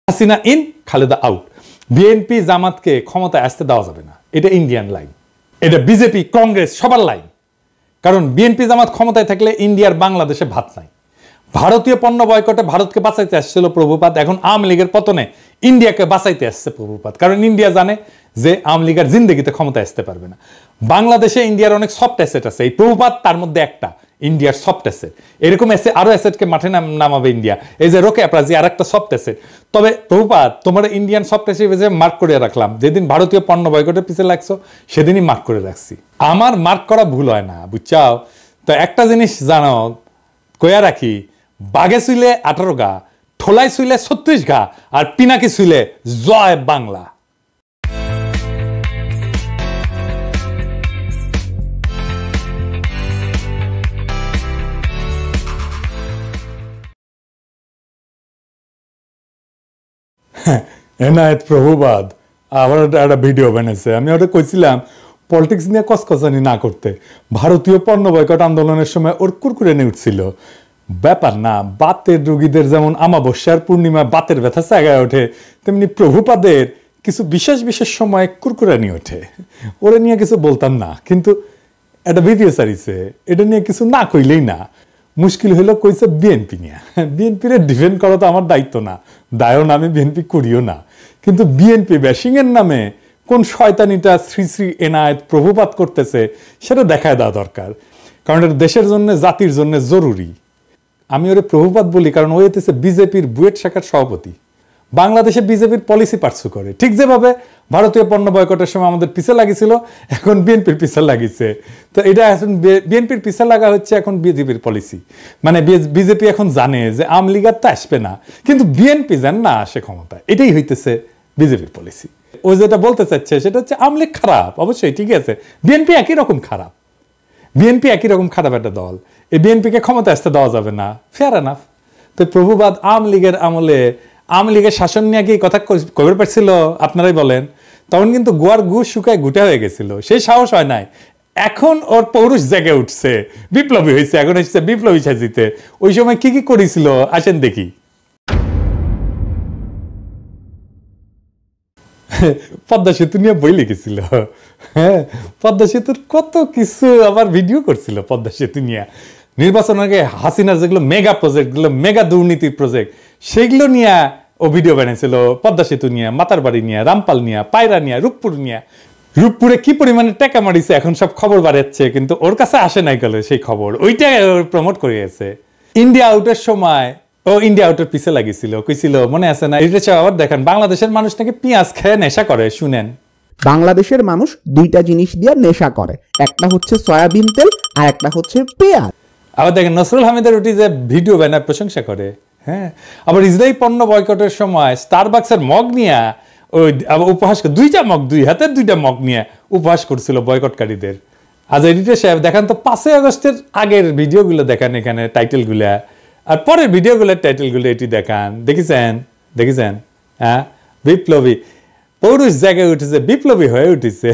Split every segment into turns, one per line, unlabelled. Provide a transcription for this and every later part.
Hasina in, Khaleda out. BNP জামাতকে ক্ষমতায় আসতে দেওয়া যাবে না, এটা ইন্ডিয়ান লাইন, এটা বিজেপি কংগ্রেস সবার লাইন। কারণ বিএনপি জামাত ক্ষমতায় থাকলে ইন্ডিয়ার বাংলাদেশে ভাত নাই। ভারতীয় পণ্য বয়কটে ভারতকে বাঁচাইতে আসছিল প্রভুপাত, এখন আওয়ামী লীগের পতনে ইন্ডিয়াকে বাঁচাইতে আসছে প্রভুপাত। কারণ ইন্ডিয়া জানে যে আওয়ামী লীগের জিন্দগিতে ক্ষমতায় আসতে পারবে না। বাংলাদেশে ইন্ডিয়ার অনেক সফট অ্যাসেট আছে, এই প্রভুপাত তার মধ্যে একটা, ইন্ডিয়ার সফট অ্যাসেট। এরকম আরো অ্যাসেটকে মাঠে নামাবে ইন্ডিয়া, এই যে রোকে অ্যাপ্রাজি আর একটা সফট অ্যাসেট। তবে প্রভুপাত তোমার ইন্ডিয়ান সফট অ্যাসেট মার্ক করে রাখলাম, যেদিন ভারতীয় পণ্য বয়কটের পিছিয়ে লাগছো সেদিনই মার্ক করে রাখছি। আমার মার্ক করা ভুল হয় না, বুঝছাও? তো একটা জিনিস জানো, কয়া রাখি, বাঘে শুইলে 18 গা, ঠোলাই শুইলে 36 গা, আর পিনাকি শুইলে জয় বাংলা। এনায়েত প্রভুবাদ আবার একটা ভিডিও বানিয়েছে। আমি ওটা কইছিলাম পলিটিক্স নিয়ে কসকসানি না করতে। ভারতীয় পণ্য বয়কট আন্দোলনের সময় ওর কুরকুরে উঠছিল, ব্যাপার না। বাতের রোগীদের যেমন আমাবস্যার পূর্ণিমা বাতের ব্যথা জায়গায় ওঠে, তেমনি প্রভুপাদের কিছু বিশেষ বিশেষ সময় কুরকুরানি ওঠে। ওরা নিয়ে কিছু বলতাম না, কিন্তু একটা ভিডিও সারিছে, এটা নিয়ে কিছু না কইলেই না। মুশকিল হইলো কইছে বিএনপি নিয়ে। বিএনপির ডিফেন্ড করা তো আমার দায়িত্ব না, দায়ও না, আমি বিএনপি করিও না। কিন্তু বিএনপি ব্যাশিং এর নামে কোন শয়তানিটা শ্রী শ্রী এনায়েত প্রভুপাত করতেছে সেটা দেখায় দেওয়া দরকার। কারণ এটা দেশের জন্য, জাতির জন্য জরুরি। আমি ওরে প্রভুপাত বলি কারণ ও হইতেছে বিজেপির বুয়েট শাখার সভাপতি। বাংলাদেশে বিজেপির পলিসি পার্সু করে, ঠিক যেভাবে ভারতীয় পণ্য বয়কটের সময় আমাদের পিছে লাগিয়েছিল, এখন বিএনপির পিছে লাগিয়েছে। তো এটা এখন বিএনপির পিছে লাগা হচ্ছে এখন বিজেপির পলিসি। মানে বিজেপি এখন জানে যে আওয়ামী লীগ আর তো আসবে না, কিন্তু বিএনপি যেন না আসে ক্ষমতায়, এটাই হইতেছে বিজেপির পলিসি। ও যেটা বলতে চাচ্ছে সেটা হচ্ছে আওয়ামী লীগ খারাপ, অবশ্যই ঠিক আছে, বিএনপি একই রকম খারাপ। বিএনপি একই রকম খারাপ একটা দল, এই বিএনপিকে ক্ষমতা আসতে দেওয়া যাবে না, ফেয়ার এনাফ। তো প্রভুবাদ আওয়ামী লীগের আমলে, আওয়ামী লীগের শাসন নিয়ে কি কথা কবে পারছিল আপনারাই বলেন? তখন কিন্তু গোয়ার গু শুকায় গুটা হয়ে গেছিল, সেই সাহস হয় নাই। এখন ওর পৌরুষ জেগে উঠছে, বিপ্লবী হয়েছে, এখন এসেছে বিপ্লবী সাজিতে। ওই সময় কি কি করেছিল আসেন দেখি। পদ্মা সেতু নিয়ে বই লিখেছিল, হ্যাঁ, পদ্মা সেতুর কত কিছু আবার ভিডিও করছিল পদ্মা সেতু নিয়ে। নির্বাচন আগে হাসিনার যেগুলো মেগা প্রজেক্ট, গুলো মেগা দুর্নীতির প্রজেক্ট, সেগুলো নিয়ে ও ভিডিও বানিয়েছিল। পদ্মা সেতু নিয়ে, মাতারবাড়ি নিয়ে, রামপাল নিয়ে, পায়রা নিয়ে, রূপপুর নিয়ে। রূপপুরে কি পরিমাণে টাকা মারিছে এখন সব খবর বাড়াচ্ছে, কিন্তু ওর কাছে আসে নাই গেল সেই খবর, ওইটা প্রমোট করে গেছে। ইন্ডিয়া আউটের সময় ও ইন্ডিয়া আউটের পিছে লাগিয়েছিল, কইছিল মনে আছে না? এটা আবার দেখেন, বাংলাদেশের মানুষ নাকি পেঁয়াজ খেয়ে নেশা করে। শুনেন,
বাংলাদেশের মানুষ দুইটা জিনিস দিয়ে নেশা করে, একটা হচ্ছে সয়াবিন তেল আর একটা হচ্ছে পেঁয়াজ।
আবার দেখেন নসরুল হামিদের ওটি যে ভিডিও ব্যানার প্রশংসা করে, হ্যাঁ। আবার ইসরায়েলি পণ্য বয়কটের সময় স্টারবাক্সের মগ নিয়ে ওই উপহাস, দুইটা মগ, দুই হাতের দুইটা মগ নিয়ে উপহাস করছিল বয়কটকারীদের। আজ এডিটর সাহেব দেখান তো 5 আগস্টের আগের ভিডিওগুলো দেখান, এখানে টাইটেলগুলা, আর পরের ভিডিওগুলোর টাইটেলগুলো এটি দেখান। দেখেছেন? হ্যাঁ, বিপ্লবী পৌরুষ জায়গায় উঠেছে, বিপ্লবী হয়ে উঠেছে।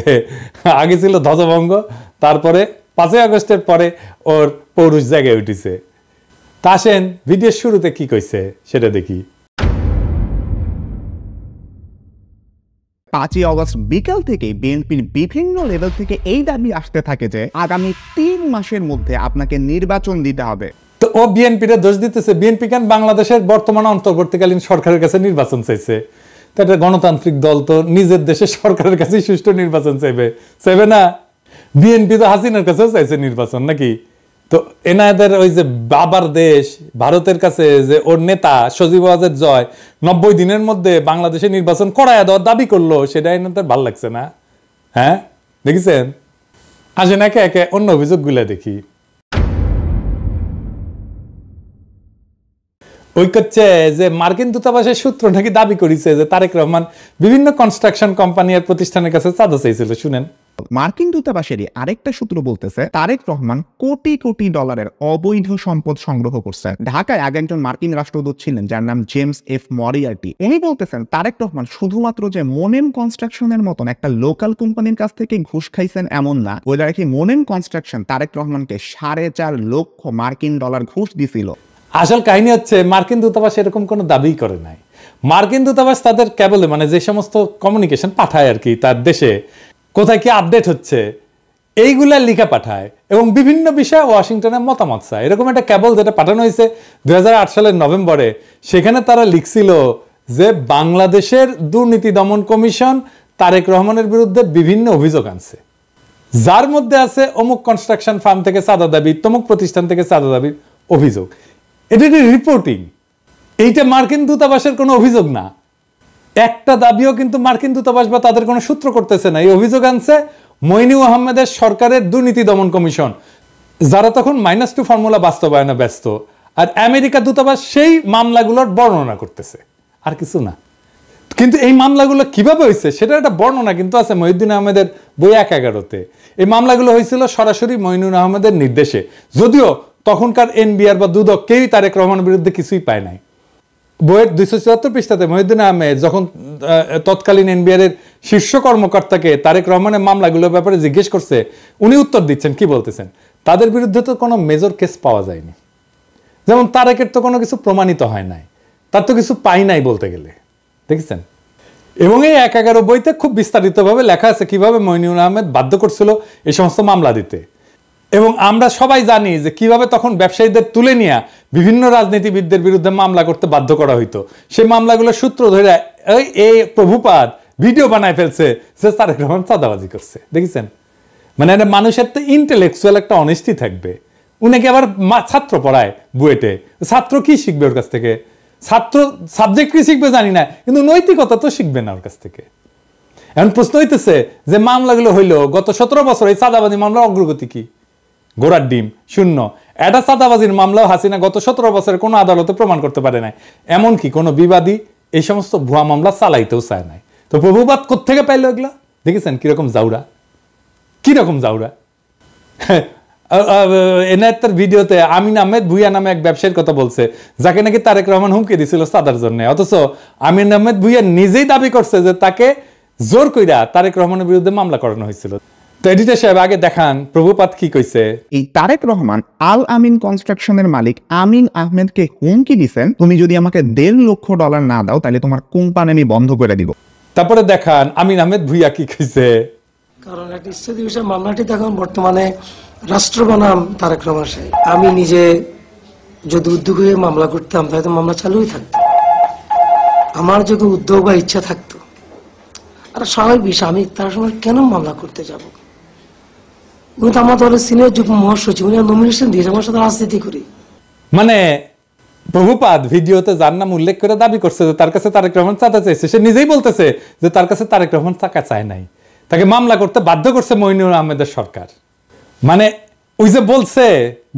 আগে ছিল ধ্বজভঙ্গ, তারপরে 5 আগস্টের পরে ওর পৌরুষ জায়গায় উঠেছে। তা আসেন ভিডিওর শুরুতে কি কইছে সেটা দেখি।
5 আগস্ট বিকাল থেকে বিএনপির বিভিন্ন লেভেল থেকে এই দাবি আসতে থাকে যে আগামী 3 মাসের মধ্যে আপনাকে নির্বাচন দিতে হবে।
তো ও বিএনপির দোষ দিতেছে। বিএনপি কেন বাংলাদেশের বর্তমান অন্তর্বর্তীকালীন সরকারের কাছে নির্বাচন চাইছে? তো একটা গণতান্ত্রিক দল তো নিজের দেশের সরকারের কাছে সুষ্ঠু নির্বাচন চাইবে না? বিএনপি তো হাসিনার কাছেও চাইছে নির্বাচন নাকি? তো এনাদের ওই যে বাবার দেশ ভারতের কাছে যে ওর নেতা সজীব ওয়াজেদ জয় 90 দিনের মধ্যে বাংলাদেশে নির্বাচন করায় দেওয়ার দাবি করলো, সেটা এনাদের ভালো লাগছে না? হ্যাঁ, দেখেছেন? আসেন একে একে অন্য অভিযোগগুলো দেখি। ওই করছে যে মার্কিন দূতাবাসের সূত্র নাকি দাবি করেছে যে তারেক রহমান বিভিন্ন কনস্ট্রাকশন কোম্পানি আর প্রতিষ্ঠানের কাছে চাঁদা চাইছিল। শুনেন,
মার্কিন দূতাবাসেরই আরেকটা সূত্র বলতেছে তারেক রহমান কোটি কোটি ডলারের অবৈধ সম্পদ সংগ্রহ করছেন। ঢাকায় আগে একজন মার্কিন রাষ্ট্রদূত ছিলেন যার নাম জেমস এফ মরিয়ার্টি। উনি বলতেছেন তারেক রহমান শুধুমাত্র যে মোনেম কনস্ট্রাকশনের মতন একটা লোকাল কোম্পানির কাছ থেকে ঘুষ খাইছেন এমন না, বলে রাখি মোনেম কনস্ট্রাকশন তারেক রহমানকে 4.5 লক্ষ মার্কিন ডলার ঘুষ দিছিল।
আসল কাহিনী হচ্ছে মার্কিন দূতাবাস এরকম কোনো দাবি করে নাই। মার্কিন দূতাবাস তাদের কেবলে মানে যে সমস্ত কমিউনিকেশন পাঠায় আর কি, তার দেশে কোথায় কি আপডেট হচ্ছে এইগুলা লিখে পাঠায় এবং বিভিন্ন বিষয়ে ওয়াশিংটনের মতামত চায়। এরকম একটা কেবল যেটা পাঠানো হয়েছে 2008 সালের নভেম্বরে, সেখানে তারা লিখছিল যে বাংলাদেশের দুর্নীতি দমন কমিশন তারেক রহমানের বিরুদ্ধে বিভিন্ন অভিযোগ আনছে, যার মধ্যে আছে অমুক কনস্ট্রাকশন ফার্ম থেকে চাঁদা দাবি, তমুক প্রতিষ্ঠান থেকে চাঁদা দাবির অভিযোগ। এটা রিপোর্টিং, এইটা মার্কিন দূতাবাসের কোনো অভিযোগ না। একটা দাবিও কিন্তু মার্কিন দূতাবাস বা তাদের কোনো সূত্র করতেছে না। এই অভিযোগ আনছে মইনুল আহমেদের সরকারের দুর্নীতি দমন কমিশন, যারা তখন -2 ফর্মুলা বাস্তবায়নে ব্যস্ত, আর আমেরিকা দূতাবাস সেই মামলাগুলোর বর্ণনা করতেছে, আর কিছু না। কিন্তু এই মামলাগুলো কিভাবে হয়েছে সেটা একটা বর্ণনা কিন্তু আছে মহিউদ্দিন আহমেদের বই 1/11-তে। এই মামলাগুলো হয়েছিল সরাসরি মইনুল আহমেদের নির্দেশে, যদিও তখনকার এনবিআর বা দুদক কেউই তারেক রহমানের বিরুদ্ধে কিছুই পায় নাই। বইয়ের 274 পৃষ্ঠাতে মহিউদ্দিন আহমেদ যখন তৎকালীন এনবিআর এর শীর্ষ কর্মকর্তাকে তারেক রহমানের মামলাগুলোর ব্যাপারে জিজ্ঞেস করছে, উনি উত্তর দিচ্ছেন, কি বলতেছেন, তাদের বিরুদ্ধে তো কোনো মেজর কেস পাওয়া যায়নি, যেমন তারেকের তো কোনো কিছু প্রমাণিত হয় নাই, তার তো কিছু পাই নাই বলতে গেলে, দেখেছেন। এবং এই 1/11 বইতে খুব বিস্তারিতভাবে লেখা আছে কিভাবে মইনুল আহমেদ বাধ্য করছিল এই সমস্ত মামলা দিতে। এবং আমরা সবাই জানি যে কিভাবে তখন ব্যবসায়ীদের তুলে নিয়ে বিভিন্ন রাজনীতিবিদদের বিরুদ্ধে মামলা করতে বাধ্য করা হইতো। সেই মামলাগুলোর সূত্র ধরে এই প্রভুপাদ ভিডিও বানায় ফেলছে যে তারেক রহমান চাঁদাবাজি করছে, দেখেছেন। মানে একটা মানুষের তো ইন্টেলেকচুয়াল একটা অনেস্টি থাকবে। উনাকে আবার ছাত্র পড়ায় বুয়েটে, ছাত্র কি শিখবে ওর কাছ থেকে? ছাত্র সাবজেক্ট কি শিখবে জানি না, কিন্তু নৈতিকতা তো শিখবে না ওর কাছ থেকে। এখন প্রশ্ন হইতেছে যে মামলাগুলো হইলো গত 17 বছর, এই চাঁদাবাজি মামলার অগ্রগতি কি? গোড়ার ডিম, শূন্য। এটা চাঁদাবাজির মামলাও হাসিনা গত 17 বছরে কোনো আদালতে প্রমাণ করতে পারে নাই, এমনকি কোনো বিবাদী এই সমস্ত ভুয়া মামলা চালাইতেও চায় নাই। তো প্রভুবাদ কোত্থেকে পাইলো এগুলা? দেখেছেন কিরকম জাউরা, কিরকম জাউরা। এনায়েতের ভিডিওতে আমিন আহমেদ ভুইয়া নামে এক ব্যবসায়ীর কথা বলছে, যাকে নাকি তারেক রহমান হুমকি দিছিল চাঁদার জন্য। অথচ আমিন আহমেদ ভুইয়া নিজেই দাবি করছে যে তাকে জোর কইরা তারেক রহমানের বিরুদ্ধে মামলা করানো হয়েছিল। তো এডিটর সাহেব আগে দেখান প্রভুপাত কি কইছে।
এই তারেক রহমান আল আমিন কনস্ট্রাকশনের মালিক আমিন আহমেদকে হুমকি দিছেন, তুমি যদি আমাকে $1.5 লক্ষ না দাও তাহলে তোমার কোম্পানি আমি বন্ধ করে দিব।
তারপরে দেখান আমিন আহমেদ ভুইয়া কি কইছে।
কারণ একটা ইস্যুতি বিষয় মামলাটি এখন বর্তমানে রাষ্ট্র বনাম তারেক রহমান সাহেব। আমি নিজে যদি উদ্যোগ হয়ে মামলা করতাম তাহলে তো মামলা চালুই থাকতো। আমার যদি উদ্যোগ বা ইচ্ছা থাকতো, আর স্বাভাবিক বিষয়, আমি তার সময় কেন মামলা করতে যাব? উনি তো আমার দলের সিনিয়র যুগ্ম মহাসচিব, উনি নমিনেশন দিয়েছে, আমার সাথে রাজনীতি করি।
মানে প্রভুপাদ ভিডিওতে যার নাম উল্লেখ করে দাবি করছে যে তার কাছে তারেক রহমান চাঁদা চাইছে, সে নিজেই বলতেছে যে তার কাছে তারেক রহমান টাকা চায় নাই, তাকে মামলা করতে বাধ্য করছে মইনুল আহমেদের সরকার। মানে ওই যে বলছে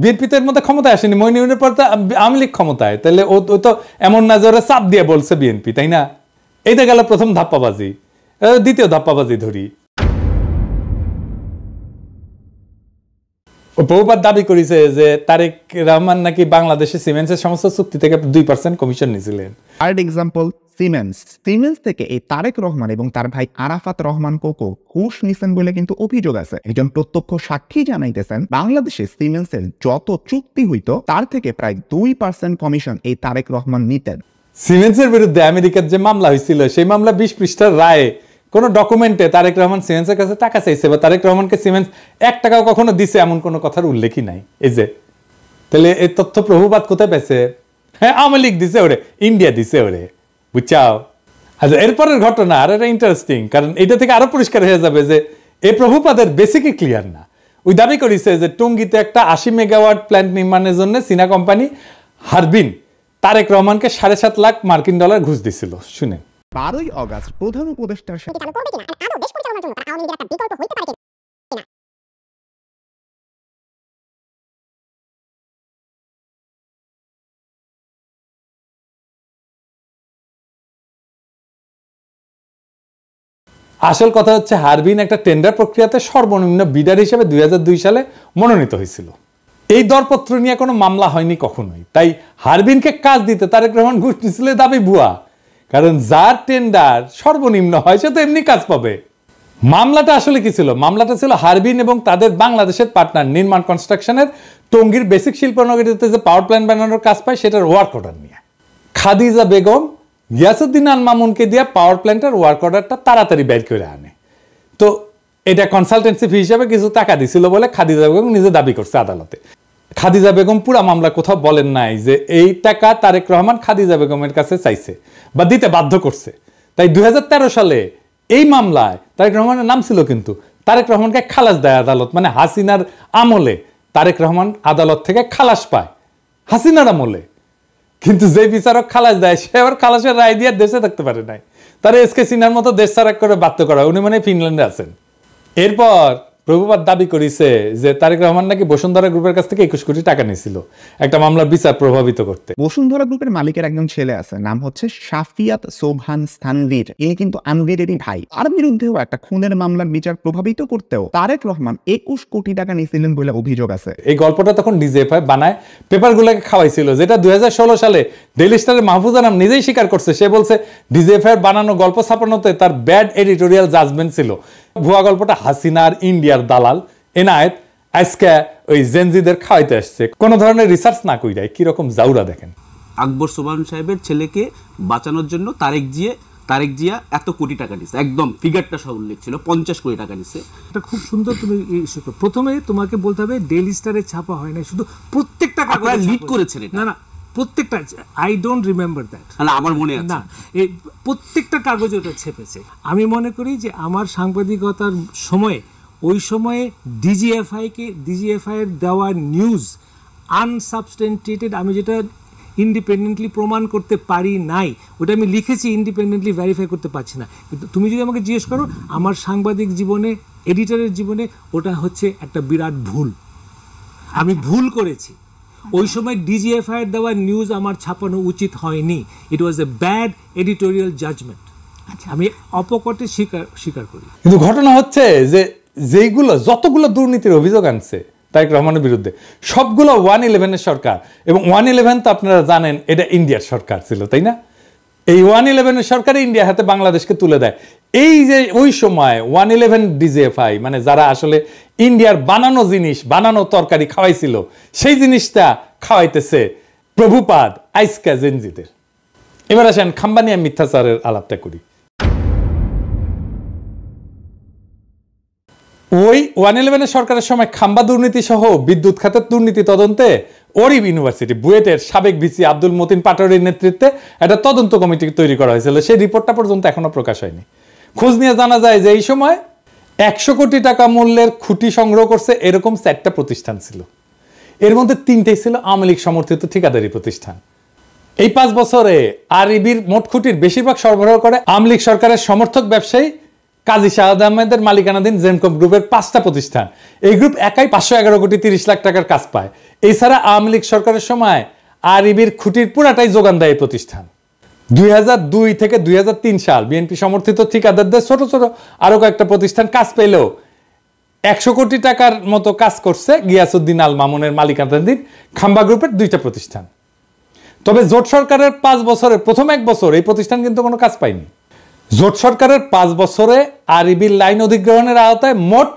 বিএনপি তো এর মধ্যে ক্ষমতায় আসেনি, মইনুলের পর তো আওয়ামী লীগ ক্ষমতায়, তাহলে ও তো এমন না যে ওরা চাপ দিয়ে বলছে বিএনপি, তাই না? এইটা গেল প্রথম ধাপ্পাবাজি। দ্বিতীয় ধাপ্পাবাজি ধরি, প্রভুপাত দাবি করেছে যে তারেক রহমান নাকি বাংলাদেশে সিমেন্টসের সমস্ত চুক্তি থেকে 2% কমিশন নিয়েছিলেন।
থার্ড এক্সাম্পল সিমেন্স থেকে এই তারেক রহমান এবং তার ভাই আরাফাত রহমান কোকো ঘুষ নিছেন বলে কিন্তু অভিযোগ আছে। একজন প্রত্যক্ষ সাক্ষী জানাইতেছেন বাংলাদেশে সিমেন্সের যত চুক্তি হইতো তার থেকে প্রায় 2% কমিশন এই তারেক রহমান নিতেন।
সিমেন্সের বিরুদ্ধে আমেরিকার যে মামলা হয়েছিল সেই মামলা 20 পৃষ্ঠার রায়ে কোন ডকুমেন্টে তারেক রহমান সিমেন্সের কাছে টাকা চাইছে বা তারেক রহমানকে সিমেন্স 1 টাকাও কখনো দিছে এমন কোনো কথার উল্লেখই নাই। এই যে তাহলে এই তথ্য প্রভুপাত কোথায় পেয়েছে? হ্যাঁ, আওয়ামী লীগ দিছে ওরে, ইন্ডিয়া দিছে ওরে, বুঝছাও। আচ্ছা, এরপরের ঘটনা আর এটা ইন্টারেস্টিং, কারণ এটা থেকে আরো পরিষ্কার হয়ে যাবে যে এই প্রভুপাদের বেসিকই ক্লিয়ার না। ওই দাবি করেছে যে টঙ্গীতে একটা 80 মেগাওয়াট প্ল্যান্ট নির্মাণের জন্য চীনা কোম্পানি হারবিন তারেক রহমানকে $7.5 লাখ মার্কিন ডলার ঘুষ দিছিল। শুনে
12ই অগাস্ট প্রধান উপদেষ্টার সাথে
আসল কথা হচ্ছে হারবিন একটা টেন্ডার প্রক্রিয়াতে সর্বনিম্ন বিডার হিসেবে 2002 সালে মনোনীত হয়েছিল। এই দরপত্র নিয়ে কোনো মামলা হয়নি কখনোই। তাই হারবিনকে কাজ দিতে তারেক রহমান ঘুষ নিয়েছিল দাবি ভুয়া, কারণ যার টেন্ডার সর্বনিম্ন হয় সে তো এমনি কাজ পাবে। মামলাটা আসলে কি ছিল? মামলাটা ছিল হারবিন এবং তাদের বাংলাদেশের পার্টনার নির্মাণ কনস্ট্রাকশনের টঙ্গীর বেসিক শিল্পনগরীতে যে পাওয়ার প্ল্যান্ট বানানোর কাজ পায় সেটার ওয়ার্ক অর্ডার নিয়ে। খাদিজা বেগম গিয়াসউদ্দিন আল মামুনকে দিয়ে পাওয়ার প্ল্যান্টের ওয়ার্ক অর্ডারটা তাড়াতাড়ি বের করে আনে। তো এটা কনসালটেন্সি ফি হিসাবে কিছু টাকা দিছিল বলে খাদিজা বেগম নিজে দাবি করছে আদালতে। খাদিজা বেগম পুরা মামলা কোথাও বলেন নাই যে এই টাকা তারেক রহমান খাদিজা বেগমের কাছে চাইছে বা দিতে বাধ্য করছে। তাই 2013 সালে এই মামলায় তারেক রহমানের নাম ছিল, কিন্তু তারেক রহমানকে খালাস দেয় আদালত। মানে হাসিনার আমলে তারেক রহমান আদালত থেকে খালাস পায় হাসিনার আমলে, কিন্তু যে বিচারক খালাস দেয় সে আবার খালাসের রায় দিয়ে দেশে থাকতে পারে নাই, তারা এসকে সিনহার মতো দেশ ছাড়া করে বাধ্য করা। উনি মানে ফিনল্যান্ডে আছেন। এরপর প্রভুপাত দাবি করেছে যে তারেক রহমান নাকি বসুন্ধরা গ্রুপের কাছ থেকে 21 কোটি টাকা নিয়েছিল একটা মামলার বিচার প্রভাবিত করতে।
বসুন্ধরা গ্রুপের মালিকের একজন ছেলে আছে, নাম হচ্ছে শাফিয়াত সোবহান স্থানভীর। ইনি কিন্তু আনভীরেরই ভাই। আর বিরুদ্ধেও একটা খুনের মামলার বিচার প্রভাবিত করতেও তারেক রহমান 21 কোটি টাকা নিয়েছিলেন বলে অভিযোগ আছে।
এই গল্পটা তখন ডিজিএফআই বানায় পেপারগুলোকে খাওয়াইছিল, যেটা 2016 সালে ডেইলি স্টারের মাহফুজ আনাম নিজেই স্বীকার করছে। সে বলছে ডিজিএফআই বানানো গল্প ছাপানোতে তার ব্যাড এডিটোরিয়াল জাজমেন্ট ছিল। ভুয়া গল্পটা হাসিনার ইন্ডিয়ার দালাল এনায়েত আজকে ওই জেনজিদের খাওয়াইতে আসছে, কোনো ধরনের রিসার্চ না কইরাই। কিরকম জাউরা দেখেন।
আকবর সোবহান সাহেবের ছেলেকে বাঁচানোর জন্য তারেক জিয়া এত কোটি টাকা দিচ্ছে, একদম ফিগারটা সব উল্লেখ ছিল, 50 কোটি টাকা দিচ্ছে।
এটা খুব সুন্দর। তুমি প্রথমে তোমাকে বলতে হবে ডেইলি স্টারে ছাপা হয় না, শুধু প্রত্যেকটা কাগজে
লিড করেছেন এটা।
না প্রত্যেকটা, আই ডোন্ট রিমেম্বার দ্যাট।
না আমার মনে আছে
না, এই প্রত্যেকটা কাগজে ওটা ছেপেছে। আমি মনে করি যে আমার সাংবাদিকতার সময়ে ওই সময়ে ডিজিএফআই এর দেওয়া নিউজ আনসাবস্টেন্টিয়েটেড, আমি যেটা ইন্ডিপেন্ডেন্টলি প্রমাণ করতে পারি নাই, ওটা আমি লিখেছি, ইন্ডিপেন্ডেন্টলি ভেরিফাই করতে পারছি না। কিন্তু তুমি যদি আমাকে জিজ্ঞেস করো আমার সাংবাদিক জীবনে, এডিটরের জীবনে ওটা হচ্ছে একটা বিরাট ভুল। আমি ভুল করেছি। ওই সময় ডিজিএফআই এর দেওয়া নিউজ আমার ছাপানো উচিত হয়নি। ইট ওয়াজ এ ব্যাড এডিটোরিয়াল জাজমেন্ট। আমি অপকটে স্বীকার করি।
কিন্তু ঘটনা হচ্ছে যে যেইগুলো যতগুলো দুর্নীতির অভিযোগ আনছে তারেক রহমানের বিরুদ্ধে সবগুলো 111 সরকার, এবং 111 তো আপনারা জানেন এটা ইন্ডিয়ার সরকার ছিল, তাই না? এই 111 সরকার ইন্ডিয়া হাতে বাংলাদেশকে তুলে দেয়। এই যে ওই সময় 111 ডিজিএফআই মানে যারা আসলে ইন্ডিয়ার বানানো জিনিস, বানানো তরকারি খাওয়াইছিল, সেই জিনিসটা খাওয়াইতেছে প্রভুপাদ আইসকা জেনজিদের। এবার আসেন খাম্বানিয়া মিথ্যাচারের আলাপটা করি। ওই 111 সরকারের সময় খাম্বা দুর্নীতি সহ বিদ্যুৎ খাতের দুর্নীতি তদন্তে ওরিব ইউনিভার্সিটি বুয়েটের সাবেক ভিসি আব্দুল মতিন পাটোয়ারির নেতৃত্বে একটা তদন্ত কমিটি তৈরি করা হয়েছিল। সেই রিপোর্টটা পর্যন্ত এখনো প্রকাশ হয়নি। খোঁজ নিয়ে জানা যায় যে এই সময় 100 কোটি টাকা মূল্যের খুঁটি সংগ্রহ করছে এরকম 4টা প্রতিষ্ঠান ছিল। এর মধ্যে 3টেই ছিল আওয়ামী লীগ সমর্থিত ঠিকাদারি প্রতিষ্ঠান। এই 5 বছরে আরইবির মোট খুঁটির বেশিরভাগ সরবরাহ করে আওয়ামী লীগ সরকারের সমর্থক ব্যবসায়ী কাজী শাহাদ আহমেদের মালিকানাধীন জেনকম গ্রুপের 5টা প্রতিষ্ঠান। এই গ্রুপ একাই 511 কোটি 30 লাখ টাকার কাজ পায়। এছাড়া আওয়ামী লীগ সরকারের সময় আরইবির খুঁটির পুরাটাই যোগান দেয় এই প্রতিষ্ঠান। 2002 থেকে 2003 সাল বিএনপি সমর্থিত ঠিকাদারদের ছোট ছোট আরো কয়েকটা প্রতিষ্ঠান কাজ পেলেও 100 কোটি টাকার মতো কাজ করছে গিয়াসউদ্দিন আল মামুনের মালিকানাধীন খাম্বা গ্রুপের 2টা প্রতিষ্ঠান। তবে জোট সরকারের 5 বছরের প্রথম 1 বছর এই প্রতিষ্ঠান কিন্তু কোনো কাজ পায়নি। জোট সরকারের 5 বছরে আরইবির লাইন অধিগ্রহণের আওতায় মোট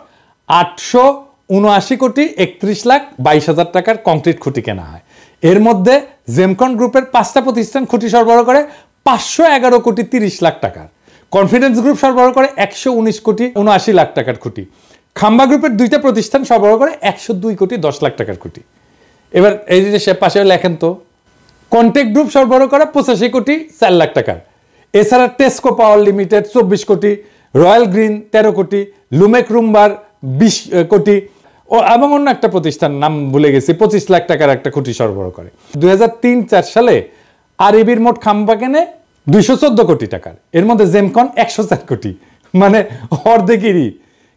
879 কোটি 31 লাখ 22 হাজার টাকার কংক্রিট খুঁটি কেনা হয়। এর মধ্যে জেমকন গ্রুপের 5টা প্রতিষ্ঠান খুঁটি সরবরাহ করে 511 কোটি 30 লাখ টাকার, কনফিডেন্স গ্রুপ সরবরাহ করে 119 কোটি 79 লাখ টাকার খুঁটি, খাম্বা গ্রুপের 2টা প্রতিষ্ঠান সরবরাহ করে 102 কোটি 10 লাখ টাকার খুঁটি। এবার এই যে সে পাশে লেখেন তো, কন্টেক্ট গ্রুপ সরবরাহ করে 85 কোটি 4 লাখ টাকার। এছাড়া টেস্কো পাওয়ার লিমিটেড 24 কোটি, রয়্যাল গ্রিন 13 কোটি, লুমেক রুম্বার 20 কোটি ও এবং অন্য একটা প্রতিষ্ঠান নাম ভুলে গেছি 25 লাখ টাকার একটা খুঁটি সরবরাহ করে। 2003-4 সালে আরইবির মোট খাম্বা কেনে 214 কোটি টাকার। এর মধ্যে জেমকন 104 কোটি, মানে অর্ধেকেরই।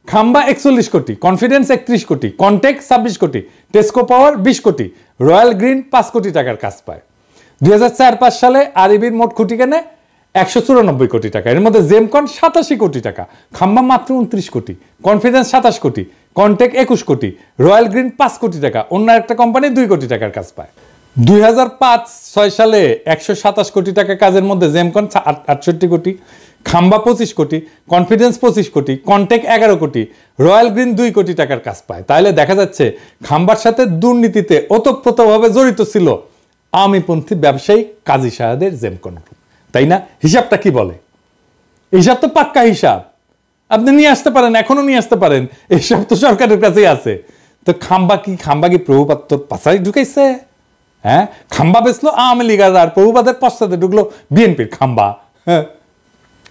খাম্বা 41 কোটি, কনফিডেন্স 31 কোটি, কন্টেক্ট 26 কোটি, টেস্কো পাওয়ার 20 কোটি, রয়্যাল গ্রিন 5 কোটি টাকার কাজ পায়। 2004-5 সালে আরইবির মোট খুঁটি কেনে 194 কোটি টাকা। এর মধ্যে জেমকন 87 কোটি টাকা, খাম্বা মাত্র 29 কোটি, কনফিডেন্স 27 কোটি, কন্টেক্ট 21 কোটি, রয়্যাল গ্রিন 5 কোটি টাকা, অন্য একটা কোম্পানি 2 কোটি টাকার কাজ পায়। 2005-6 সালে 127 কোটি টাকা কাজের মধ্যে জেমকন 68 কোটি, খাম্বা 25 কোটি, কনফিডেন্স 25 কোটি, কন্টেক 11 কোটি, রয়্যাল গ্রিন 2 কোটি টাকার কাজ পায়। তাহলে দেখা যাচ্ছে খাম্বার সাথে দুর্নীতিতে ওতপ্রোতভাবে জড়িত ছিল আওয়ামীপন্থী ব্যবসায়ী কাজী সাহেদের জেমকন গ্রুপ, তাই না? হিসাবটা কি বলে? হিসাব তো পাক্কা হিসাব, আপনি নিয়ে আসতে পারেন, এখনো নিয়ে আসতে পারেন, এইসব তো সরকারের কাছেই আছে। তো খাম্বা কি প্রভুপাত্র পাশায় ঢুকাইছে? হ্যাঁ, খাম্বা বেচলো আওয়ামী লীগ আর প্রভুপাতের পশ্চাতে ঢুকলো বিএনপির খাম্বা। হ্যাঁ,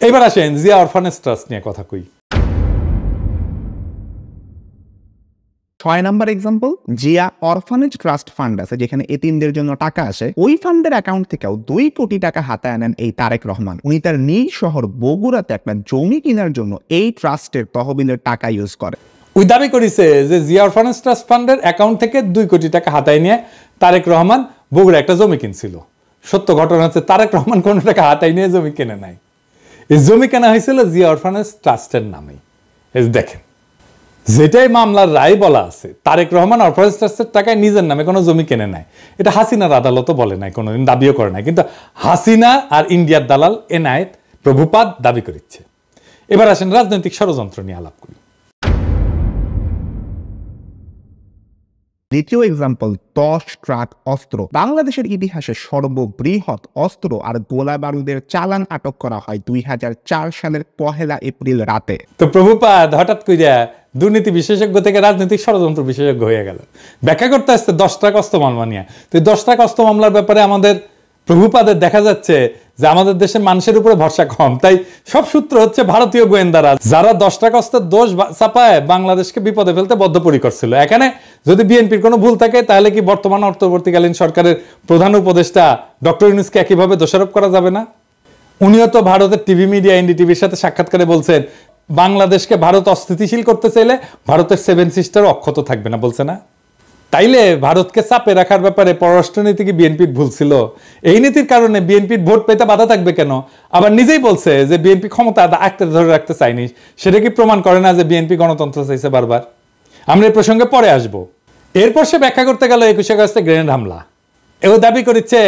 এবার আসেন জিয়া অরফানেজ ট্রাস্ট নিয়ে কথা কই।
6 number example, Zia orphanage trust fund আছে যেখানে এতিমদের জন্য টাকা আসে। ওই ফান্ডের অ্যাকাউন্ট থেকেও 2 কোটি টাকা হাতে আনেন এই তারেক রহমান। উনি তার নিজ শহর বগুড়াতে একটা জমি কেনার জন্য এই ট্রাস্টের তহবিলের টাকা ইউজ করে।
ওই দাবি করেছে যে জিয়া অরফানেজ ট্রাস্ট ফান্ডের অ্যাকাউন্ট থেকে 2 কোটি টাকা হাতায় নিয়ে তারেক রহমান বগুড়া একটা জমি কিনছিল। সত্য ঘটনা হচ্ছে তারেক রহমান কোনো টাকা হাতায় নিয়ে জমি কিনে নাই, এই জমি কেনা হয়েছিল জিয়া অরফানেজ ট্রাস্টের নামেই। দেখেন, যেটাই মামলার রায় বলা আছে, তারেক রহমান অরফানেজ ট্রাস্টের টাকায় নিজের নামে কোনো জমি কেনে নাই, এটা হাসিনার আদালতও বলে নাই, কোনোদিন দাবিও করে নাই, কিন্তু হাসিনা আর ইন্ডিয়ার দালাল এনায়েত প্রভুপাত দাবি করিচ্ছে। এবার আসেন রাজনৈতিক ষড়যন্ত্র নিয়ে আলাপ করি।
দ্বিতীয় এক্সাম্পল, 10 ট্রাক অস্ত্র। বাংলাদেশের ইতিহাসে সর্ববৃহৎ অস্ত্র আর গোলা বারুদের চালান আটক করা হয় 2004 সালের 1 এপ্রিল রাতে।
তো প্রভুপাত হঠাৎ কইরা দুর্নীতি বিশেষজ্ঞ থেকে রাজনৈতিক ষড়যন্ত্র বিশেষজ্ঞ হয়ে গেল, ব্যাখ্যা করতে আসছে 10 ট্রাক অস্ত্র মামলা নিয়ে। তো 10 ট্রাক অস্ত্র মামলার ব্যাপারে আমাদের প্রভুপাদের দেখা যাচ্ছে যে আমাদের দেশের মানুষের উপরে ভরসা কম, তাই সব সূত্র হচ্ছে ভারতীয় গোয়েন্দারা, যারা 10 টাকা অস্ত্রের দোষ চাপায় বাংলাদেশকে বিপদে ফেলতে বদ্ধপরিকর ছিল। এখানে যদি বিএনপির কোনো ভুল থাকে তাহলে কি বর্তমান অন্তর্বর্তীকালীন সরকারের প্রধান উপদেষ্টা ডক্টর ইউনূসকে একইভাবে দোষারোপ করা যাবে না? উনিও তো ভারতের টিভি মিডিয়া এনডিটিভির সাথে সাক্ষাৎকারে বলছেন বাংলাদেশকে ভারত অস্থিতিশীল করতে চাইলে ভারতের 7 সিস্টার অক্ষত থাকবে না, বলছে না? তাইলে ভারতকে চাপে রাখার ব্যাপারে পররাষ্ট্রনীতি কি বিএনপির ভুল ছিল? এই নীতির কারণে বিএনপির ভোট পেতে বাধা থাকবে কেন? আবার নিজেই বলছে যে বিএনপি ক্ষমতা আঁকড়ে ধরে রাখতে চায়নি, সেটা কি প্রমাণ করে না যে বিএনপি গণতন্ত্র চাইছে বারবার? আমরা এই প্রসঙ্গে পরে আসব। এরপর সে ব্যাখ্যা করতে গেল 21 আগস্টে গ্রেনেড হামলা। এও দাবি করেছে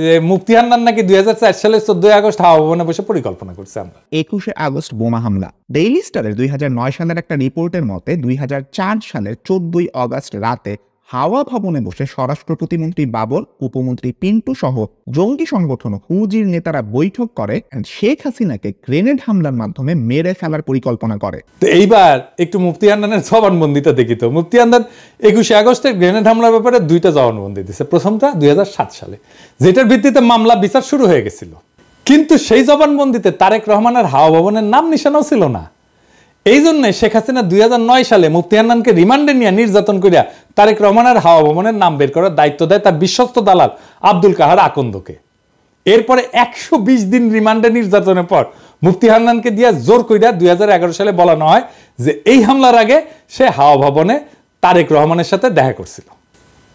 যে মুফতি হান্নান নাকি 2004 সালের 14 আগস্ট হাওয়া ভবনে বসে পরিকল্পনা করছে। আমরা
21 আগস্ট বোমা হামলা। ডেইলি স্টারের 2009 সালের একটা রিপোর্টের মতে 2004 সালের 14 আগস্ট রাতে হাওয়া ভবনে বসে স্বরাষ্ট্র প্রতিমন্ত্রী বাবর, উপমন্ত্রী পিন্টু সহ জঙ্গি সংগঠন হুজির নেতারা বৈঠক করে শেখ হাসিনাকে গ্রেনেড হামলার মাধ্যমে মেরে ফেলার পরিকল্পনা করে।
তো এইবার একটু মুফতি হান্নানের জবানবন্দিটা দেখি তো। মুফতি হান্নান 21 আগস্টের গ্রেনেড হামলার ব্যাপারে 2টা জবানবন্দি দিয়েছে। প্রথমটা 2007 সালে, যেটার ভিত্তিতে মামলা বিচার শুরু হয়ে গেছিল, কিন্তু সেই জবানবন্দিতে তারেক রহমানের হাওয়া ভবনের নাম নিশানাও ছিল না। এই জন্য শেখ হাসিনা 2009 সালে মুফতি হান্নানকে রিমান্ডে নিয়ে নির্যাতন করিয়া তারেক রহমানের হাওয়া ভবনের নাম বের করার দায়িত্ব দেয় তার বিশ্বস্ত দালাল আব্দুল কাহার আকন্দকে। এরপরে 120 দিন রিমান্ডে নির্যাতনের পর মুফতি হান্নানকে দিয়া জোর কইরা 2011 সালে বলানো হয় যে এই হামলার আগে সে হাওয়া ভবনে তারেক রহমানের সাথে দেখা করছিল।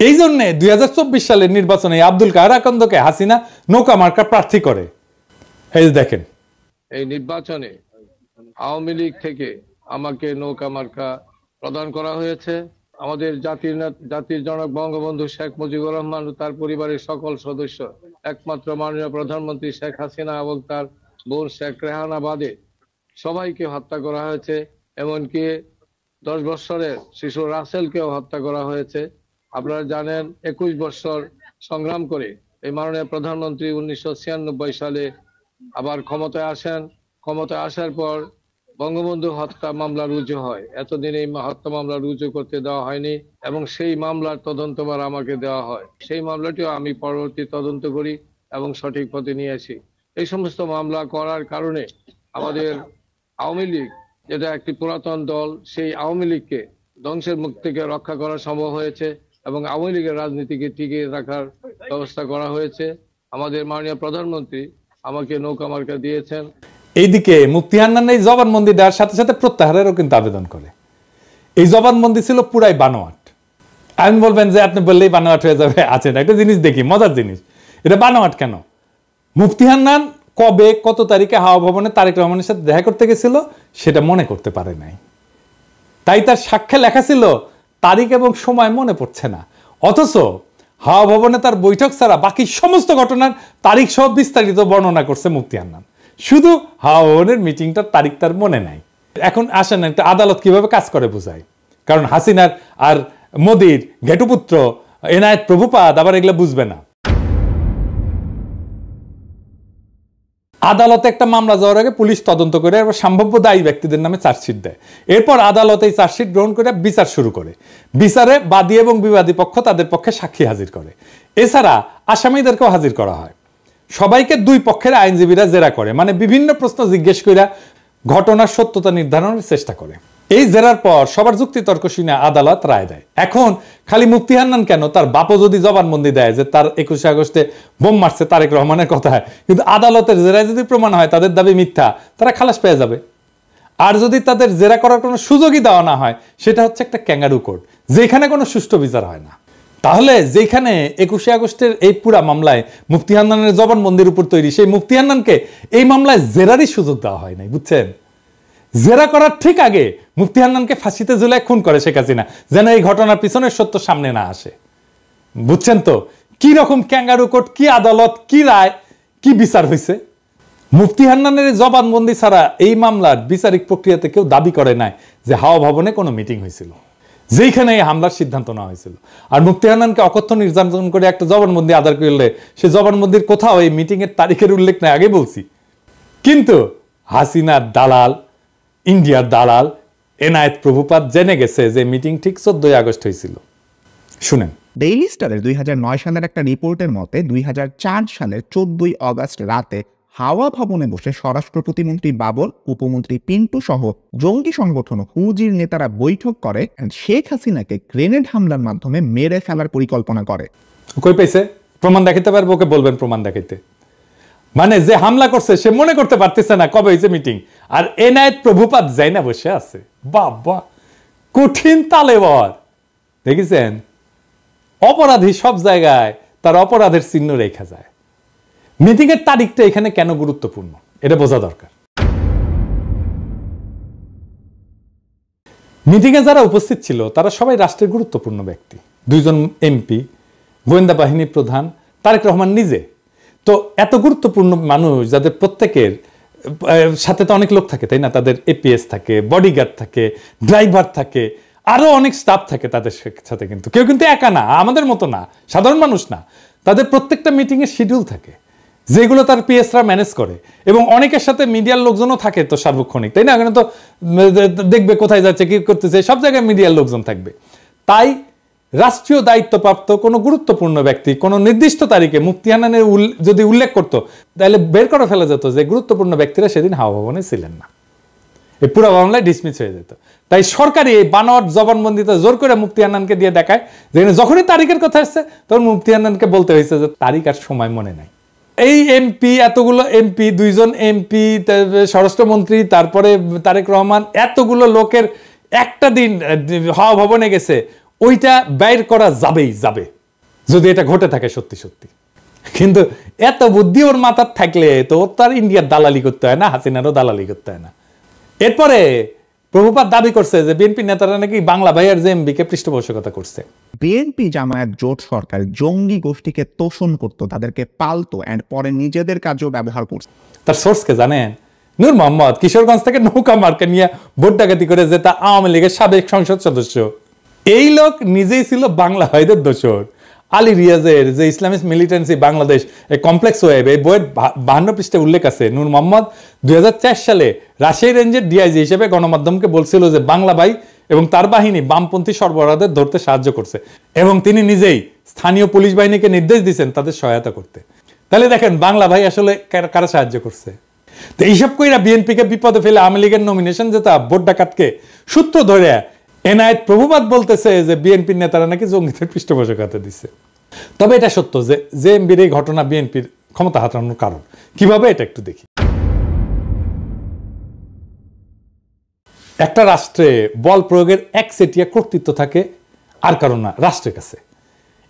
এই জন্য 2024 সালের নির্বাচনে আব্দুল কাহার আকন্দকে হাসিনা নৌকা মার্কা প্রার্থী করে। এই দেখেন,
এই নির্বাচনে আওয়ামী লীগ থেকে আমাকে নৌকা মার্কা প্রদান করা হয়েছে। আমাদের জাতির জনক বঙ্গবন্ধু শেখ মুজিবুর রহমান ও তার পরিবারের সকল সদস্য, একমাত্র মাননীয় প্রধানমন্ত্রী শেখ হাসিনা এবং তার বোন শেখ রেহানা বাদে সবাইকে হত্যা করা হয়েছে। এমনকি 10 বছরের শিশু রাসেলকেও হত্যা করা হয়েছে। আপনারা জানেন 21 বছর সংগ্রাম করে এই মাননীয় প্রধানমন্ত্রী 1996 সালে আবার ক্ষমতায় আসেন। ক্ষমতায় আসার পর বঙ্গবন্ধু হত্যা মামলা রুজু হয়। এতদিন এই হত্যা মামলা রুজু করতে দেওয়া হয়নি এবং সেই মামলার তদন্তভার আমাকে দেওয়া হয়। সেই মামলাটিও আমি পরবর্তী তদন্ত করি এবং সঠিক পথে নিয়ে আসি। এই সমস্ত মামলা করার কারণে আমাদের আওয়ামী লীগ, যেটা একটি পুরাতন দল, সেই আওয়ামী লীগকে ধ্বংসের মুখ থেকে রক্ষা করা সম্ভব হয়েছে এবং আওয়ামী লীগের রাজনীতিকে টিকিয়ে রাখার ব্যবস্থা করা হয়েছে। আমাদের মাননীয় প্রধানমন্ত্রী আমাকে নৌকা মার্কা দিয়েছেন।
এইদিকে মুফতি হান্নান এই জবানবন্দি দেওয়ার সাথে সাথে প্রত্যাহারেরও কিন্তু আবেদন করে। এই জবানবন্দি ছিল পুরাই বানোয়াট। আমি বলবেন যে আপনি বললেই বানোয়াট হয়ে যাবে, আছে না একটা জিনিস দেখি, মজার জিনিস। এটা বানোয়াট কেন? মুফতি হান্নান কবে কত তারিখে হাওয়া ভবনে তারেক রহমানের সাথে দেখা করতে গেছিল সেটা মনে করতে পারে নাই, তাই তার সাক্ষ্যে লেখা ছিল তারিখ এবং সময় মনে পড়ছে না। অথচ হাওয়া ভবনে তার বৈঠক ছাড়া বাকি সমস্ত ঘটনার তারিখ সহ বিস্তারিত বর্ণনা করছে মুফতি হান্নান। শুধু হাওয়ানের মিটিংটার তারিখ তার মনে নাই। এখন আসেন একটা আদালত কিভাবে কাজ করে বোঝায়, কারণ হাসিনার আর মোদির ঘেটুপুত্র এনায়েত প্রভুপাদ আবার এগুলো বুঝবে না। আদালতে একটা মামলা যাওয়ার আগে পুলিশ তদন্ত করে সম্ভাব্য দায়ী ব্যক্তিদের নামে চার্জশিট দেয়। এরপর আদালত এই চার্জশিট গ্রহণ করে বিচার শুরু করে। বিচারে বাদী এবং বিবাদী পক্ষ তাদের পক্ষে সাক্ষী হাজির করে। এছাড়া আসামিদেরকেও হাজির করা হয়। সবাইকে দুই পক্ষের আইনজীবীরা জেরা করে, মানে বিভিন্ন প্রশ্ন জিজ্ঞেস করে ঘটনার সত্যতা নির্ধারণের চেষ্টা করে। এই জেরার পর সবার যুক্তি তর্ক শুনে আদালত রায় দেয়। এখন খালি মুফতি হান্নান কেন, তার বাপও যদি জবানবন্দি দেয় যে তার 21 আগস্টে বোম মারছে তারেক রহমানের কথায়, কিন্তু আদালতের জেরায় যদি প্রমাণ হয় তাদের দাবি মিথ্যা, তারা খালাস পেয়ে যাবে। আর যদি তাদের জেরা করার কোনো সুযোগই দেওয়া না হয়, সেটা হচ্ছে একটা ক্যাঙ্গারু কোর্ট, যেখানে কোনো সুষ্ঠু বিচার হয় না। তাহলে যেখানে 21 আগস্টের এই পুরা মামলায় মুফতি হান্নানের জবানবন্দির উপর তৈরি, সেই মুফতি হান্নানকে এই মামলায় জেরারই সুযোগ দেওয়া হয় নাই, বুঝছেন? জেরা করার ঠিক আগে মুফতি হান্নানকে ফাঁসিতে ঝুলায় খুন করে শেখ হাসিনা, যেন এই ঘটনার পিছনের সত্য সামনে না আসে। বুঝছেন তো কি রকম ক্যাঙ্গারু কোর্ট, কি আদালত, কি রায়, কি বিচার হয়েছে? মুফতি হান্নানের জবানবন্দি ছাড়া এই মামলার বিচারিক প্রক্রিয়াতে কেউ দাবি করে নাই যে হাওয়া ভবনে কোনো মিটিং হয়েছিল, যেখানে এই হামলার সিদ্ধান্ত নেওয়া হয়েছিল। আর মুফতি হান্নানকে অকথ্য নির্যাতন করে একটা জবানবন্দি আদার করলে সে জবানবন্দির কোথাও এই মিটিং এর তারিখের উল্লেখ নাই, আগে বলছি। কিন্তু হাসিনার দালাল, ইন্ডিয়ার দালাল এনায়েত প্রভুপাদ জেনে গেছে যে মিটিং ঠিক 14 আগস্ট হয়েছিল। শুনেন,
ডেইলি স্টারের 2009 সালের একটা রিপোর্টের মতে 2004 সালের 14 আগস্ট রাতে হাওয়া ভবনে বসে স্বরাষ্ট্র প্রতিমন্ত্রী বাবর, উপমন্ত্রী পিন্টু সহ জঙ্গি সংগঠন হুজির নেতারা বৈঠক করে শেখ হাসিনাকে গ্রেনেড হামলার মাধ্যমে মেরে ফেলার পরিকল্পনা করে।
কই পাইছে? প্রমাণ দেখাতে পারবো? ওকে বলবেন প্রমাণ দেখাইতে। মানে যে হামলা করছে সে মনে করতে পারতেছে না কবে হয়েছে মিটিং, আর এনায়েত প্রভুপাদ যাই না বসে আছে। বাবা, কঠিন তালেবর। দেখেছেন, অপরাধী সব জায়গায় তার অপরাধের চিহ্ন রেখা যায়। মিটিং এর তারিখটা এখানে কেন গুরুত্বপূর্ণ এটা বোঝা দরকার। মিটিং এ যারা উপস্থিত ছিল তারা সবাই রাষ্ট্রের গুরুত্বপূর্ণ ব্যক্তি। 2 জন এমপি, গোয়েন্দা বাহিনী প্রধান, তারেক রহমান নিজে। তো এত গুরুত্বপূর্ণ মানুষ যাদের প্রত্যেকের সাথে তো অনেক লোক থাকে, তাই না? তাদের এপিএস থাকে, বডিগার্ড থাকে, ড্রাইভার থাকে, আরো অনেক স্টাফ থাকে তাদের সাথে। কিন্তু কেউ কিন্তু একা না, আমাদের মতো না, সাধারণ মানুষ না। তাদের প্রত্যেকটা মিটিং এর শিডিউল থাকে, যেগুলো তার পিএসরা ম্যানেজ করে, এবং অনেকের সাথে মিডিয়ার লোকজনও থাকে তো সার্বক্ষণিক, তাই না? এখানে তো দেখবে কোথায় যাচ্ছে, কি করতেছে, সব জায়গায় মিডিয়ার লোকজন থাকবে। তাই রাষ্ট্রীয় দায়িত্বপ্রাপ্ত কোনো গুরুত্বপূর্ণ ব্যক্তি কোনো নির্দিষ্ট তারিখে মুফতি হান্নানের যদি উল্লেখ করতো, তাহলে বের করে ফেলা যেত যে গুরুত্বপূর্ণ ব্যক্তিরা সেদিন হাওয়া ভবনে ছিলেন না। এই পুরো মামলায় ডিসমিস হয়ে যেত। তাই সরকারি এই বানোয়াট জবানবন্দিতে জোর করে মুফতি হান্নানকে দিয়ে দেখায়, যেখানে যখনই তারিখের কথা আসছে তখন মুফতি হান্নানকে বলতে হয়েছে যে তারিখ আর সময় মনে নাই। এই এমপি, এতগুলো এমপি, 2 জন এমপি, স্বরাষ্ট্রমন্ত্রী, তারপরে তারেক রহমান, এতগুলো লোকের একটা দিন হাওয়া ভবনে গেছে, ওইটা বাইর করা যাবেই যাবে যদি এটা ঘটে থাকে সত্যি সত্যি। কিন্তু এত বুদ্ধি ওর মাথার থাকলে তো ওর তার ইন্ডিয়ার দালালি করতে হয় না, হাসিনারও দালালি করতে হয় না। এরপরে প্রভুপাত দাবি করছে যে বিএনপি নেতারা নাকি বাংলা ভাইয়ের জেএমবিকে পৃষ্ঠপোষকতা করছে।
বিএনপি জামায়াত জোট সরকার জঙ্গি গোষ্ঠীকে তোষণ করতো, তাদেরকে পালতো, এন্ড পরে নিজেদের কাজেও ব্যবহার করছে।
তার সোর্সকে জানেন? নূর মোহাম্মদ কিশোরগঞ্জ থেকে নৌকা মার্কা নিয়ে ভোট ডাকাতি করে যে তা আওয়ামী লীগের সাবেক সংসদ সদস্য। এই লোক নিজেই ছিল বাংলা ভাইদের দোসর। আলী রিয়াজের যে Islamic militancy Bangladesh complex web, এই বইয়ের 52 পৃষ্ঠায় উল্লেখ আছে নূর মোহাম্মদ 2004 সালে রাজশাহী রেঞ্জের ডিআইজি হিসেবে গণমাধ্যমকে বলছিল যে বাংলা ভাই এবং তার বাহিনী বামপন্থী সরবরাহদের ধরতে সাহায্য করছে, এবং তিনি নিজেই স্থানীয় পুলিশ বাহিনীকে নির্দেশ দিয়েছেন তাদের সহায়তা করতে। তাহলে দেখেন বাংলা ভাই আসলে কারা সাহায্য করছে। তো এইসব কইরা বিএনপিকে বিপদে ফেলে আওয়ামী লীগের নমিনেশন যেটা ভোট ডাকাতকে সূত্র ধরে এনায়েত প্রভুপাত বলতেছে যে বিএনপির নেতারা নাকি জঙ্গিদের পৃষ্ঠপোষকতা দিচ্ছে। তবে এটা সত্য যে জেএমবির এই ঘটনা বিএনপির ক্ষমতা হারানোর কারণ। কিভাবে এটা একটু দেখি। একটা রাষ্ট্রে বল প্রয়োগের একচেটিয়া কর্তৃত্ব থাকে আর কারণ না, রাষ্ট্রের কাছে।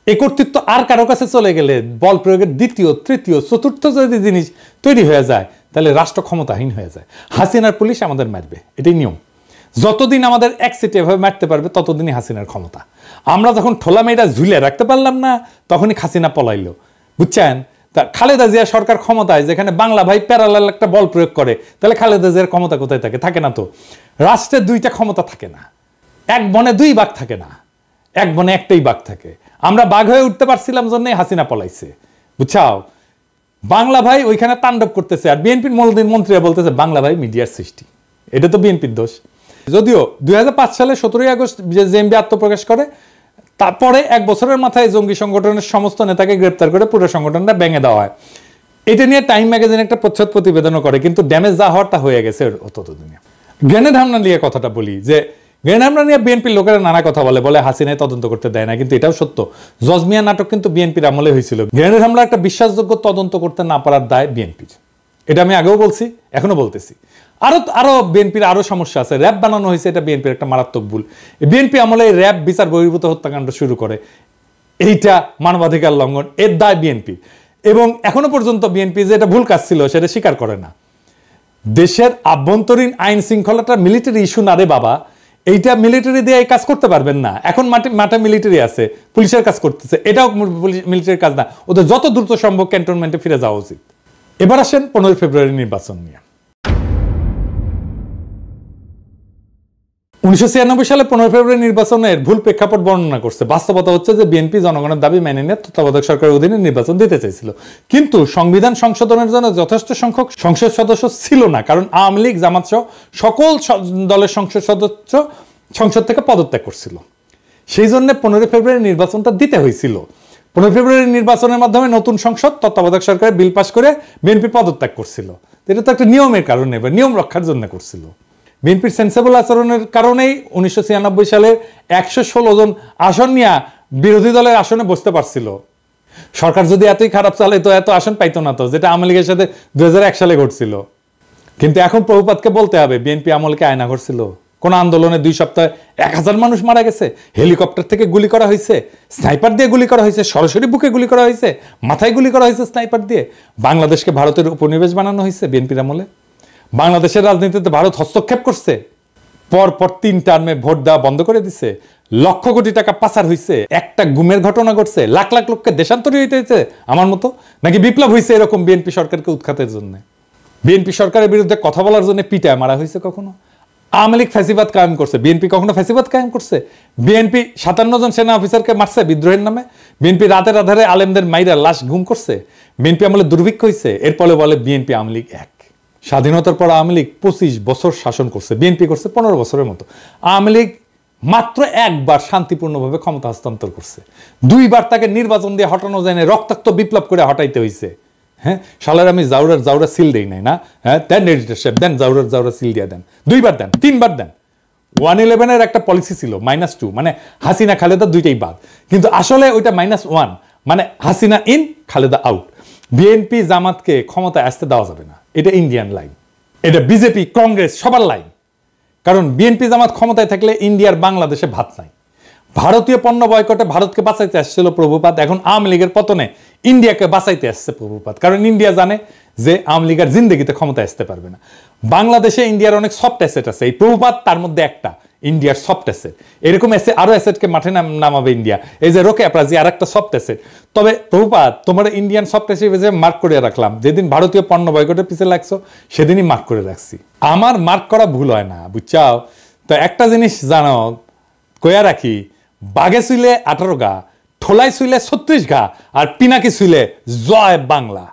এই কর্তৃত্ব আর কারো কাছে চলে গেলে বল প্রয়োগের দ্বিতীয়, তৃতীয়, চতুর্থ যদি জিনিস তৈরি হয়ে যায় তাহলে রাষ্ট্র ক্ষমতাহীন হয়ে যায়। হাসিনার পুলিশ আমাদের মারবে, এটাই নিয়ম। যতদিন আমাদের একচেটিয়া ভাবে মারতে পারবে ততদিনই হাসিনার ক্ষমতা। আমরা যখন ঠোলা মেয়েটা ঝুলে রাখতে পারলাম না তখনই হাসিনা পলাইলো, বুঝছেন? তা খালেদা জিয়া সরকার ক্ষমতায় যেখানে বাংলা ভাই প্যারালাল একটা বল প্রয়োগ করে, তাহলে খালেদা জিয়ার ক্ষমতা কোথায় থাকে? থাকে না তো। রাষ্ট্রের দুইটা ক্ষমতা থাকে না, এক বনে দুই বাঘ থাকে না, এক বনে একটাই বাঘ থাকে। আমরা বাঘ হয়ে উঠতে পারছিলাম জন্যই হাসিনা পলাইছে, বুঝছাও? বাংলা ভাই ওইখানে তাণ্ডব করতেছে, আর বিএনপির মন্ত্রীরা বলতেছে বাংলা ভাই মিডিয়ার সৃষ্টি। এটা তো বিএনপির দোষ। যদিও 2005 সালে 17 আগস্ট জেএমবি আত্মপ্রকাশ করে, তারপরে 1 বছরের মাথায় জঙ্গি সংগঠনের সমস্ত নেতাকে গ্রেপ্তার করে পুরো সংগঠনটা ভেঙে দেওয়া হয়। এটা নিয়ে টাইম ম্যাগাজিন একটা প্রচ্ছদ প্রতিবেদনও করে, কিন্তু ড্যামেজ যা হওয়ার তা হয়ে গেছে ততদিনে। গ্রেনেড হামলা নিয়ে কথাটা বলি, যে গ্রেনেড হামলা নিয়ে বিএনপির লোকেরা নানা কথা বলে হাসিনায় তদন্ত করতে দেয় না, কিন্তু এটাও সত্য। জজমিয়া নাটক কিন্তু বিএনপির আমলে হয়েছিল। গ্রেনেড হামলা একটা বিশ্বাসযোগ্য তদন্ত করতে না পারার দায় বিএনপির, এটা আমি আগেও বলছি, এখনো বলতেছি। আরো বিএনপির আরো সমস্যা আছে। র্যাব বানানো হয়েছে, এটা বিএনপির একটা মারাত্মক ভুল। বিএনপি আমলে র্যাব বিচার বহির্ভূত হত্যাকাণ্ড শুরু করে, এইটা মানবাধিকার লঙ্ঘন, এর দায় বিএনপির। এবং এখনো পর্যন্ত বিএনপি যে এটা ভুল কাজ ছিল সেটা স্বীকার করে না। দেশের আভ্যন্তরীণ আইন শৃঙ্খলাটা মিলিটারি ইস্যু না রে বাবা, এইটা মিলিটারি দিয়ে এই কাজ করতে পারবেন না। এখন মাঠে মিলিটারি আছে, পুলিশের কাজ করতেছে, এটাও মিলিটারির কাজ না। ওদের যত দ্রুত সম্ভব ক্যান্টনমেন্টে ফিরে যাওয়া উচিত। এবার আসেন 15 ফেব্রুয়ারি নির্বাচন নিয়ে। 1996 সালে 15 ফেব্রুয়ারি নির্বাচনের ভুল প্রেক্ষাপট বর্ণনা করছে। বাস্তবতা হচ্ছে যে বিএনপি জনগণের দাবি মেনে নিয়ে তত্ত্বাবধায়ক সরকারের অধীনে নির্বাচন দিতে চাইছিল, কিন্তু সংবিধান সংশোধনের জন্য যথেষ্ট সংখ্যক সংসদ সদস্য ছিল না, কারণ আওয়ামী লীগ জামাত সহ সকল দলের সংসদ সদস্য সংসদ থেকে পদত্যাগ করছিল। সেই জন্য 15 ফেব্রুয়ারি নির্বাচনটা দিতে হয়েছিল। 15 ফেব্রুয়ারি নির্বাচনের মাধ্যমে নতুন সংসদ তত্ত্বাবধায়ক সরকারের বিল পাস করে বিএনপি পদত্যাগ করছিল। এটা তো একটা নিয়মের কারণে বা নিয়ম রক্ষার জন্য করছিল। বিএনপির সেন্সেবল আচরণের কারণেই 1996 সালে 116 জন আসন নিয়ে বিরোধী দলের আসনে বসতে পারছিল। সরকার যদি এতই খারাপ চলে তো এত আসন পাইতো না তো, যেটা আওয়ামী লীগের সাথে 2001 সালে ঘটছিল। কিন্তু এখন প্রভুপাতকে বলতে হবে, বিএনপি আমলকে আয়না ঘটছিল। কোন আন্দোলনে 2 সপ্তাহে 1000 মানুষ মারা গেছে, হেলিকপ্টার থেকে গুলি করা হয়েছে, স্নাইপার দিয়ে গুলি করা হয়েছে, সরাসরি বুকে গুলি করা হয়েছে, মাথায় গুলি করা হয়েছে স্নাইপার দিয়ে। বাংলাদেশকে ভারতের উপনিবেশ বানানো হয়েছে বিএনপির আমলে। বাংলাদেশের রাজনীতিতে ভারত হস্তক্ষেপ করছে, পরপর 3 টার্মে ভোট দেওয়া বন্ধ করে দিছে, লক্ষ কোটি টাকা পাচার হয়েছে, একটা গুমের ঘটনা ঘটছে, লাখ লাখ লোককে দেশান্তরী হইতে হয়েছে আমার মতো, নাকি বিপ্লব হয়েছে এরকম বিএনপি সরকারকে উৎখাতের জন্য। বিএনপি সরকারের বিরুদ্ধে কথা বলার জন্য পিটায় মারা হয়েছে কখনো। আওয়ামী লীগ ফ্যাসিবাদ কায়েম করছে, বিএনপি কখনো ফ্যাসিবাদ কায়েম করছে? বিএনপি 57 জন সেনা অফিসারকে মারছে বিদ্রোহের নামে। বিএনপি রাতের আধারে আলেমদের মাইরা লাশ গুম করছে। বিএনপি আমলে দুর্ভিক্ষ হয়েছে, এরপরে বলে বিএনপি আওয়ামী লীগ এক। স্বাধীনতার পর আওয়ামী লীগ 25 বছর শাসন করছে, বিএনপি করছে 15 বছরের মতো। আওয়ামী লীগ মাত্র একবার শান্তিপূর্ণভাবে ক্ষমতা হস্তান্তর করছে, 2 বার তাকে নির্বাচন দিয়ে হটানো যায় না, রক্তাক্ত বিপ্লব করে হটাইতে হয়েছে। হ্যাঁ, শালার আমি জাউরা সিল দেই নাই না? হ্যাঁ, দেন এডিটর সাহেব, দেন জাউরা সিল দিয়ে দেন, 2 বার দেন, 3 বার দেন। 111 একটা পলিসি ছিল -2, মানে হাসিনা খালেদা দুইটাই বাদ, কিন্তু আসলে ওইটা -1, মানে Hasina in Khaleda out. BNP জামাতকে ক্ষমতায় আসতে দেওয়া যাবে না, এটা ইন্ডিয়ান লাইন, এটা বিজেপি কংগ্রেস সবার লাইন। কারণ বিএনপি জামাত ক্ষমতায় থাকলে ইন্ডিয়ার বাংলাদেশে ভাত নাই। ভারতীয় পণ্য বয়কটে ভারতকে বাঁচাইতে আসছিল প্রভুপাত, এখন আওয়ামী লীগের পতনে ইন্ডিয়াকে বাঁচাইতে আসছে প্রভুপাত। কারণ ইন্ডিয়া জানে যে আওয়ামী লীগের জিন্দগিতে ক্ষমতায় আসতে পারবে না। বাংলাদেশে ইন্ডিয়ার অনেক সফট অ্যাসেট আছে, এই প্রভুপাত তার মধ্যে একটা, ইন্ডিয়ার সফট অ্যাসেট। এরকম আরো অ্যাসেটকে মাঠে নামাবে ইন্ডিয়া, এই যে রোকে আপরাজি আর একটা সফট অ্যাসেট। তবে প্রভুপাত তোমার ইন্ডিয়ান সফট অ্যাসেট মার্ক করে রাখলাম, যেদিন ভারতীয় পণ্য বয়কটের পিছিয়ে লাগছো সেদিনই মার্ক করে রাখছি। আমার মার্ক করা ভুল হয় না, বুঝছাও? তো একটা জিনিস জানো, কয়া রাখি, বাঘে শুইলে 18 গা, ঠোলায় শুইলে 36 গা, আর পিনাকি শুইলে জয় বাংলা।